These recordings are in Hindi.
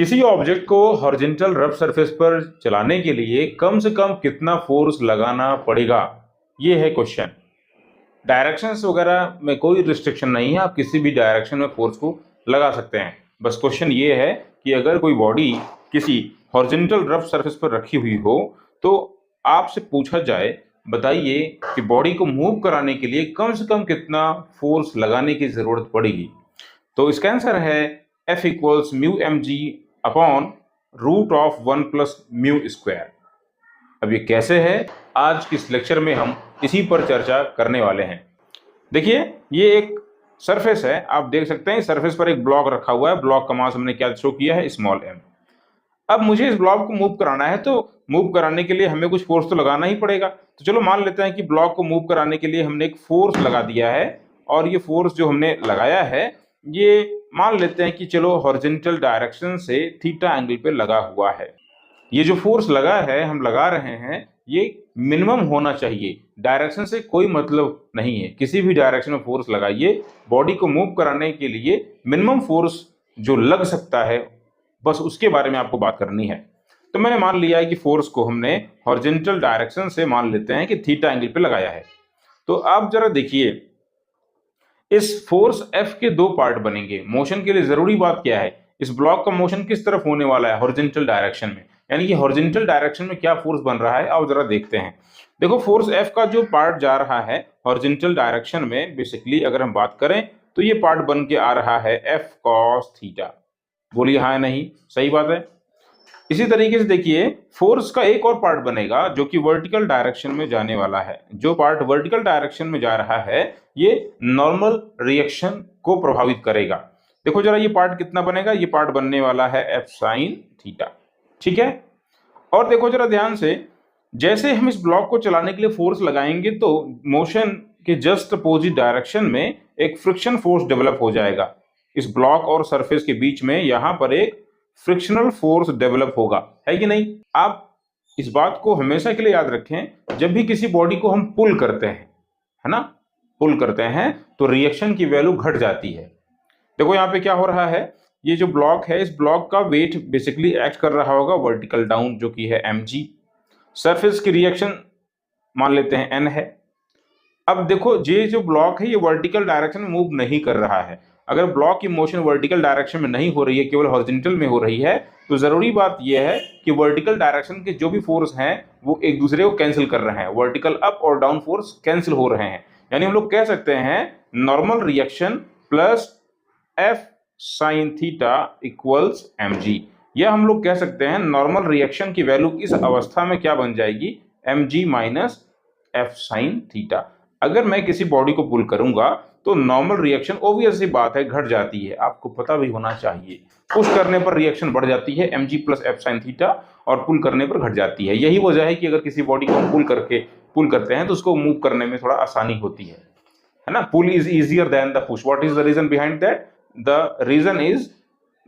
किसी ऑब्जेक्ट को हॉरिजॉन्टल रफ सरफेस पर चलाने के लिए कम से कम कितना फोर्स लगाना पड़ेगा, ये है क्वेश्चन। डायरेक्शंस वगैरह में कोई रिस्ट्रिक्शन नहीं है, आप किसी भी डायरेक्शन में फोर्स को लगा सकते हैं। बस क्वेश्चन ये है कि अगर कोई बॉडी किसी हॉरिजॉन्टल रफ सरफेस पर रखी हुई हो तो आपसे पूछा जाए, बताइए कि बॉडी को मूव कराने के लिए कम से कम कितना फोर्स लगाने की जरूरत पड़ेगी। तो इसका आंसर है F equals mu M G upon root of 1 plus mu square. अब ये कैसे है, आज इस लेक्चर में हम इसी पर चर्चा करने वाले हैं। देखिए, ये एक सरफेस है, आप देख सकते हैं सरफेस पर एक ब्लॉक रखा हुआ है। ब्लॉक का मास हमने क्या शो किया है, स्मॉल m। अब मुझे इस ब्लॉक को मूव कराना है, तो मूव कराने के लिए हमें कुछ फोर्स तो लगाना ही पड़ेगा। तो चलो मान लेते हैं कि ब्लॉक को मूव कराने के लिए हमने एक फोर्स लगा दिया है, और ये फोर्स जो हमने लगाया है ये मान लेते हैं कि चलो हॉरिजॉन्टल डायरेक्शन से थीटा एंगल पे लगा हुआ है। ये जो फोर्स लगा है, हम लगा रहे हैं, ये मिनिमम होना चाहिए, डायरेक्शन से कोई मतलब नहीं है। किसी भी डायरेक्शन में फोर्स लगाइए, बॉडी को मूव कराने के लिए मिनिमम फोर्स जो लग सकता है, बस उसके बारे में आपको बात करनी है। तो मैंने मान लिया है कि फोर्स को हमने हॉरिजॉन्टल डायरेक्शन से मान लेते हैं कि थीटा एंगल पे लगाया है। तो आप जरा देखिए, इस फोर्स F के दो पार्ट बनेंगे। मोशन के लिए जरूरी बात क्या है, इस ब्लॉक का मोशन किस तरफ होने वाला है, हॉरिजॉन्टल डायरेक्शन में। यानी कि हॉरिजॉन्टल डायरेक्शन में क्या फोर्स बन रहा है, आओ जरा देखते हैं। देखो, फोर्स F का जो पार्ट जा रहा है हॉरिजॉन्टल डायरेक्शन में, बेसिकली अगर हम बात करें तो ये पार्ट बन के आ रहा है F cos थीटा। बोलिए हाँ नहीं, सही बात है। इसी तरीके से देखिए, फोर्स का एक और पार्ट बनेगा जो कि वर्टिकल डायरेक्शन में जाने वाला है। जो पार्ट वर्टिकल डायरेक्शन में जा रहा है ये नॉर्मल रिएक्शन को प्रभावित करेगा। देखो जरा, ये पार्ट कितना बनेगा, ये पार्ट बनने वाला है F sin थीटा। ठीक है, और देखो जरा ध्यान से, जैसे हम इस ब्लॉक को चलाने के लिए फोर्स लगाएंगे तो मोशन के जस्ट अपोजिट डायरेक्शन में एक फ्रिक्शन फोर्स डेवलप हो जाएगा। इस ब्लॉक और सरफेस के बीच में यहां पर एक फ्रिक्शनल फोर्स डेवलप होगा, है कि नहीं। आप इस बात को हमेशा के लिए याद रखें, जब भी किसी बॉडी को हम पुल करते हैं, है ना, पुल करते हैं तो रिएक्शन की वैल्यू घट जाती है। देखो यहाँ पे क्या हो रहा है, ये जो ब्लॉक है, इस ब्लॉक का वेट बेसिकली एक्ट कर रहा होगा वर्टिकल डाउन, जो कि है mg। सरफेस की रिएक्शन मान लेते हैं n है। अब देखो, ये जो ब्लॉक है ये वर्टिकल डायरेक्शन में मूव नहीं कर रहा है। अगर ब्लॉक की मोशन वर्टिकल डायरेक्शन में नहीं हो रही है, केवल हॉरिजॉन्टल में हो रही है, तो जरूरी बात यह है कि वर्टिकल डायरेक्शन के जो भी फोर्स हैं वो एक दूसरे को कैंसिल कर रहे हैं। वर्टिकल अप और डाउन फोर्स कैंसिल हो रहे हैं। यानी हम लोग कह सकते हैं normal reaction plus F sin theta equals mg। यह हम लोग कह सकते हैं नॉर्मल रिएक्शन की वैल्यू इस अवस्था में क्या बन जाएगी, mg minus F sin theta. अगर मैं किसी बॉडी को पुल करूंगा तो नॉर्मल रिएक्शन ऑब्वियस सी बात है घट जाती है, आपको पता भी होना चाहिए। पुश करने पर रिएक्शन बढ़ जाती है mg plus F sin theta, और पुल करने पर घट जाती है। यही वजह है कि अगर किसी बॉडी को हम पुल करते हैं तो उसको मूव करने में थोड़ा आसानी होती है ना। Pull is easier than the push. What is the reason behind that, the reason is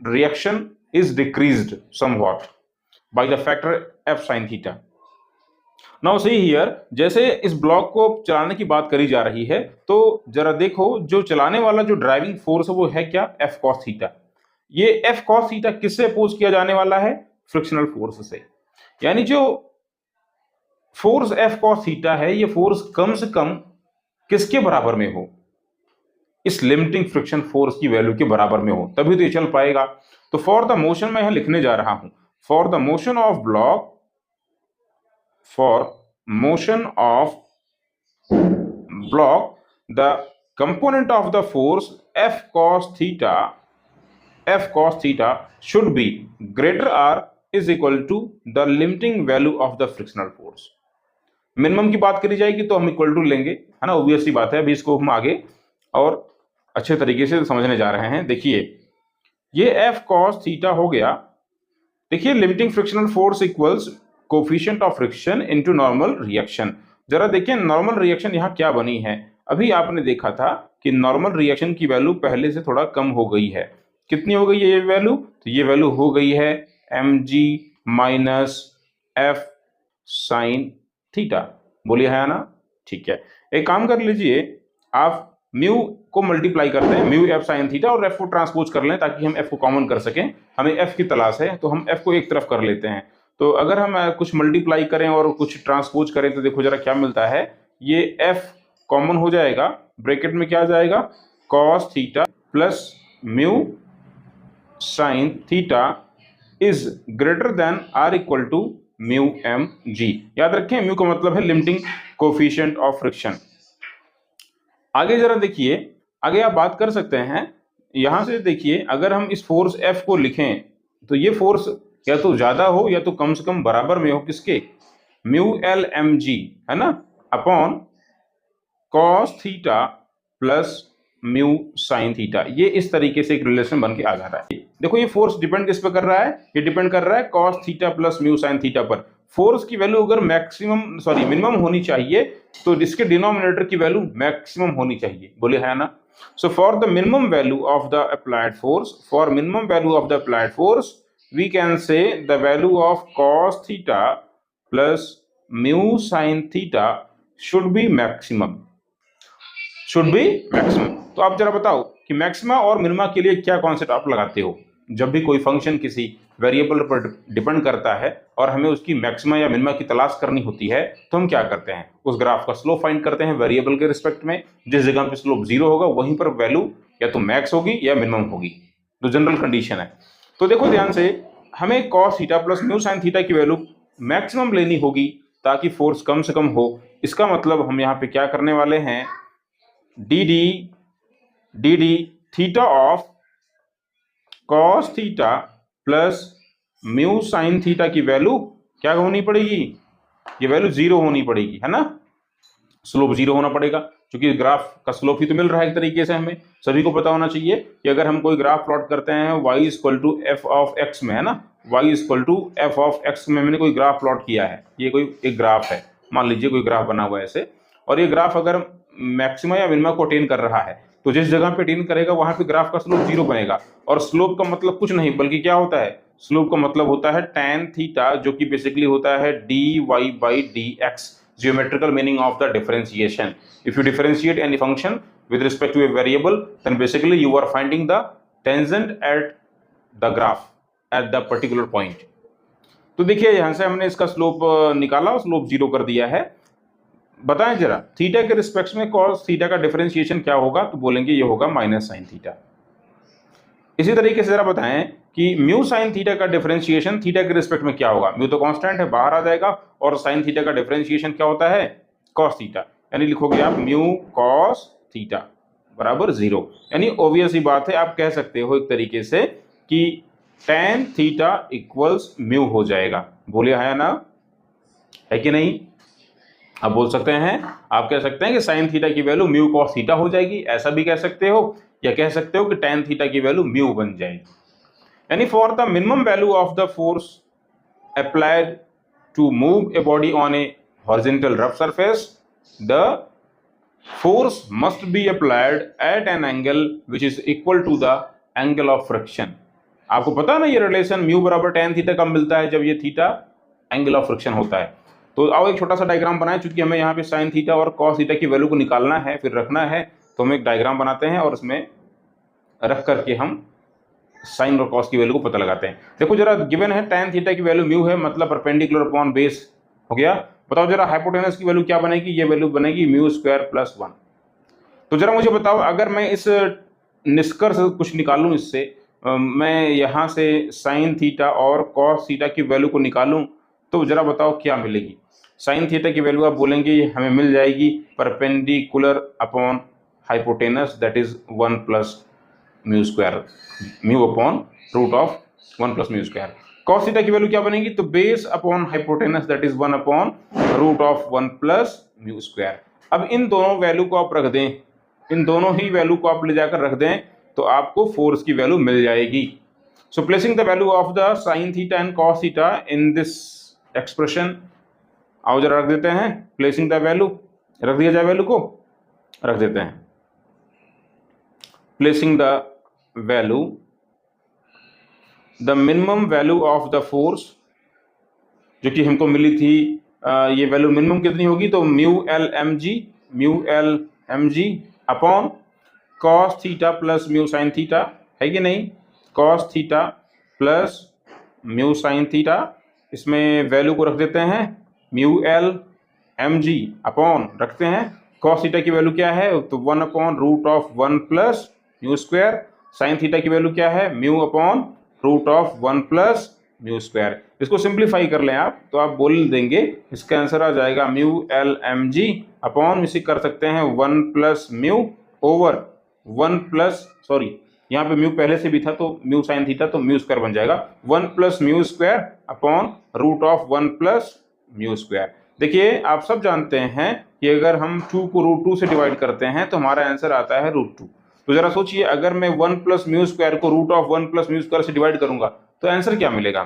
reaction is decreased somewhat by the factor F sin theta. Now see here, जैसे इस ब्लॉक को चलाने की बात करी जा रही है तो जरा देखो, जो चलाने वाला जो ड्राइविंग फोर्स है वो है क्या, F cos थीटा। ये F cos थीटा किससे अपोज किया जाने वाला है, फ्रिक्शनल फोर्स से। यानी जो फोर्स F cos थीटा है, ये फोर्स कम से कम किसके बराबर में हो, इस लिमिटिंग फ्रिक्शन फोर्स की वैल्यू के बराबर में हो, तभी तो ये चल पाएगा। तो फॉर द मोशन मैं यहां लिखने जा रहा हूं, for the motion of block, for motion of block the component of the force F cos theta should be greater or is equal to the limiting value of the frictional force। Minimum की बात करी जाएगी तो हम इक्वल टू लेंगे, है ना, ऑब्वियस सी बात है। अभी इसको हम आगे और अच्छे तरीके से समझने जा रहे हैं। देखिए, ये F cos थीटा हो गया। देखिए, limiting frictional force equals coefficient of friction into normal reaction. जरा देखिए, नॉर्मल रिएक्शन यहाँ क्या बनी है। अभी आपने देखा था कि नॉर्मल रिएक्शन की वैल्यू पहले से थोड़ा कम हो गई है। कितनी हो गई है ये वैल्यू, तो ये वैल्यू हो गई है mg minus F sin theta. बोलिए है ना, ठीक है। एक काम कर लीजिए, आप म्यू को मल्टीप्लाई करते हैं म्यू एफ साइन थीटा और एफ को ट्रांसपोज कर लें ताकि हम एफ को कॉमन कर सकें। हमें एफ की तलाश है तो हम एफ को एक तरफ कर लेते हैं। तो अगर हम कुछ मल्टीप्लाई करें और कुछ ट्रांसपोज करें तो देखो जरा क्या मिलता है। ये एफ कॉमन हो जाएगा, ब्रैकेट में क्या आ जाएगा, cos theta plus mu sine theta is greater than or equal to mu M G. याद रखें म्यू का मतलब है लिमिटिंग कोफिशिएंट ऑफ फ्रिक्शन। आगे जरा देखिए, आगे आप बात कर सकते हैं, यहां से देखिए अगर हम इस फोर्स एफ को लिखें तो ये फोर्स या तो ज्यादा हो या तो कम से कम बराबर में हो किसके, म्यू एल एम जी, है ना, upon cos theta plus mu sine theta. ये इस तरीके से एक रिलेशन बन के आ जा रहा है। देखो ये फोर्स डिपेंड किस पे कर रहा है, ये डिपेंड कर रहा है cos theta plus mu sine theta पर। फोर्स की वैल्यू अगर मिनिमम होनी चाहिए तो इसके डिनोमिनेटर की वैल्यू मैक्सिमम होनी चाहिए, बोले है ना। So for the minimum value of the applied force, we can say the value of cos theta plus mu sin theta should be maximum। तो आप जरा बताओ कि मैक्सिमा और मिनिमा के लिए क्या कॉन्सेप्ट आप लगाते हो। जब भी कोई फंक्शन किसी वेरिएबल पर डिपेंड करता है और हमें उसकी मैक्सिमा या मिनिमा की तलाश करनी होती है तो हम क्या करते हैं, उस ग्राफ का स्लोप फाइंड करते हैं वेरिएबल के रिस्पेक्ट में। जिस जगह पे स्लोप 0 होगा वहीं पर वैल्यू या तो मैक्स होगी या मिनिमम होगी, तो जनरल कंडीशन है। तो देखो ध्यान से, हमें cos theta plus mu sine theta की वैल्यू मैक्सिमम लेनी होगी ताकि फोर्स कम से कम हो। इसका मतलब हम यहाँ पे क्या करने वाले हैं, D D theta of cos theta plus mu sine theta की वैल्यू क्या होनी पड़ेगी, ये वैल्यू 0 होनी पड़ेगी, है ना, स्लोप 0 होना पड़ेगा क्योंकि ग्राफ का स्लोप ही तो मिल रहा है एक तरीके से। हमें सभी को पता होना चाहिए कि अगर हम कोई ग्राफ प्लॉट करते हैं y equal to F of X में, है ना, y equal to F of X में मैंने कोई ग्राफ प्लॉट किया है, ये कोई एक ग्राफ है, मान लीजिए कोई ग्राफ बना हुआ है ऐसे, और ये ग्राफ अगर मैक्सिमा या मिनिमा को अटेन कर रहा है तो जिस जगह पे अटेन करेगा वहां पे ग्राफ का स्लोप 0 बनेगा। और स्लोप का मतलब कुछ नहीं बल्कि क्या होता है, स्लोप का मतलब होता है tan थीटा, जो कि बेसिकली होता है dy by dx, geometrical meaning of the differentiation। If you differentiate any function with respect to a variable, then basically you are finding the tangent at the graph at the particular point। तो देखिए यहां से हमने इसका स्लोप निकाला, स्लोप 0 कर दिया है। बताएं जरा थीटा के रिस्पेक्ट में cos थीटा का डिफरेंशिएशन क्या होगा, तो बोलेंगे ये होगा माइनस साइन थीटा। इसी तरीके से जरा बताएं कि म्यू साइन थीटा का डिफरेंशिएशन थीटा के रिस्पेक्ट में क्या होगा। म्यू तो कांस्टेंट है, बाहर आ जाएगा, और साइन थीटा का डिफरेंशिएशन क्या होता है, कॉस थीटा, यानी लिखोगे आप म्यू कॉस थीटा बराबर 0। यानी ऑब्वियस ही बात है, आप कह सकते हो एक तरीके से कि tan थीटा इक्वल्स म्यू हो जाएगा। बोलिए है ना, है कि नहीं। आप बोल सकते हैं, आप कह सकते हैं कि साइन थीटा की वैल्यू म्यू कॉस थीटा हो जाएगी, ऐसा भी कह सकते हो, या कह सकते हो कि tan थीटा की वैल्यू म्यू बन जाएगी। यानी for the minimum value of the force applied to move a body on a horizontal rough surface, the force must be applied at an angle which is equal to the angle of friction. आपको पता ना ये रिलेशन म्यू बराबर tan थीटा कब मिलता है, जब ये थीटा एंगल ऑफ फ्रिक्शन होता है। तो आओ एक छोटा सा डायग्राम बनाएं, चूंकि हमें यहाँ पे साइन थीटा और कॉस थीटा की वैल्यू को निकालना है फिर रखना है, तो हम एक डायग्राम बनाते हैं और उसमें रख करके हम साइन और कॉस की वैल्यू को पता लगाते हैं। देखो जरा गिवन है tan थीटा की वैल्यू म्यू है, मतलब परपेंडिकुलर अपॉन बेस हो गया। बताओ जरा हाइपोटेनस की वैल्यू क्या बनेगी, ये वैल्यू बनेगी म्यू स्क्वायर प्लस 1। तो जरा मुझे बताओ, अगर मैं इस निष्कर्ष कुछ निकालूं इससे, मैं यहाँ से साइन थीटा और कॉस थीटा की वैल्यू को निकालूं, तो जरा बताओ क्या मिलेगी। साइन थीटा की वैल्यू आप बोलेंगे हमें मिल जाएगी perpendicular upon hypotenuse, that is 1 plus mu square, mu upon root of 1 plus mu square. Cos theta की वैल्यू क्या बनेगी, तो base upon hypotenuse, that is 1 upon root of 1 plus mu square. अब इन दोनों वैल्यू को आप रख दें, इन दोनों ही वैल्यू को आप ले जाकर रख दें तो आपको फोर्स की वैल्यू मिल जाएगी। So placing the value of the sine theta and cos theta in this expression, आओ जरा रख देते हैं, प्लेसिंग द वैल्यू, रख दिया जाए, वैल्यू को रख देते हैं। Placing the value, the minimum value of the force जो कि हमको मिली थी, ये वैल्यू मिनिमम कितनी होगी, तो mu L M G upon cos theta plus mu sine theta, है कि नहीं? Cos theta plus mu sine theta, इसमें वैल्यू को रख देते हैं mu L M G upon रखते हैं कॉस थीटा की वैल्यू क्या है, तो 1 upon root of 1 plus mu square. Sine theta की वैल्यू क्या है, mu upon root of 1 plus mu square. इसको सिंप्लीफाई कर लें आप तो आप बोल देंगे, इसका आंसर आ जाएगा mu L M G upon, इसे कर सकते हैं 1 plus mu over 1 plus, sorry यहाँ पे म्यू पहले से भी था तो म्यू साइन थीटा, तो म्यू स्क्वायर बन जाएगा 1 plus mu square upon root of 1 plus mu square. देखिए आप सब जानते हैं कि अगर हम 2 को रूट 2 से डिवाइड करते हैं तो हमारा आंसर आता है रूट 2। तो जरा सोचिए, अगर मैं 1 प्लस म्यू स्क्वायर को root of 1 plus mu square से डिवाइड करूंगा तो आंसर क्या मिलेगा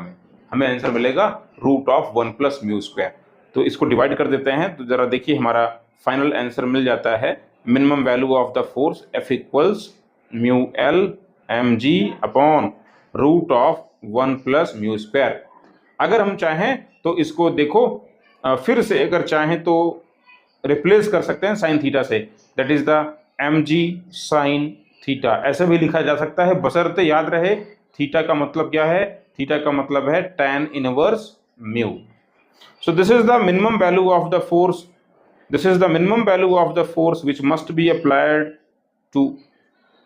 हमें आंसर मिलेगा root of 1 plus mu square. तो इसको डिवाइड कर देते हैं तो जरा देखिए हमारा फाइनल आंसर मिल जाता है minimum value of the force F equals mu L M G upon root of 1 plus mu square. अगर हम चाहें तो इसको देखो फिर से अगर चाहें तो रिप्लेस कर सकते हैं साइन थीटा से, that is the M G sine theta, ऐसे भी लिखा जा सकता है, बशर्ते याद रहे थीटा का मतलब क्या है, थीटा का मतलब है tan inverse mu. So this is the minimum value of the force. This is the minimum value of the force which must be applied to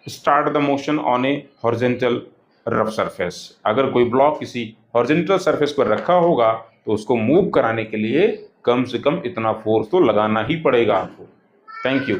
start the motion on a horizontal rough surface. अगर कोई ब्लॉक किसी horizontal surface पर रखा होगा तो उसको मूव कराने के लिए कम से कम इतना फोर्स तो लगाना ही पड़ेगा आपको। Thank you.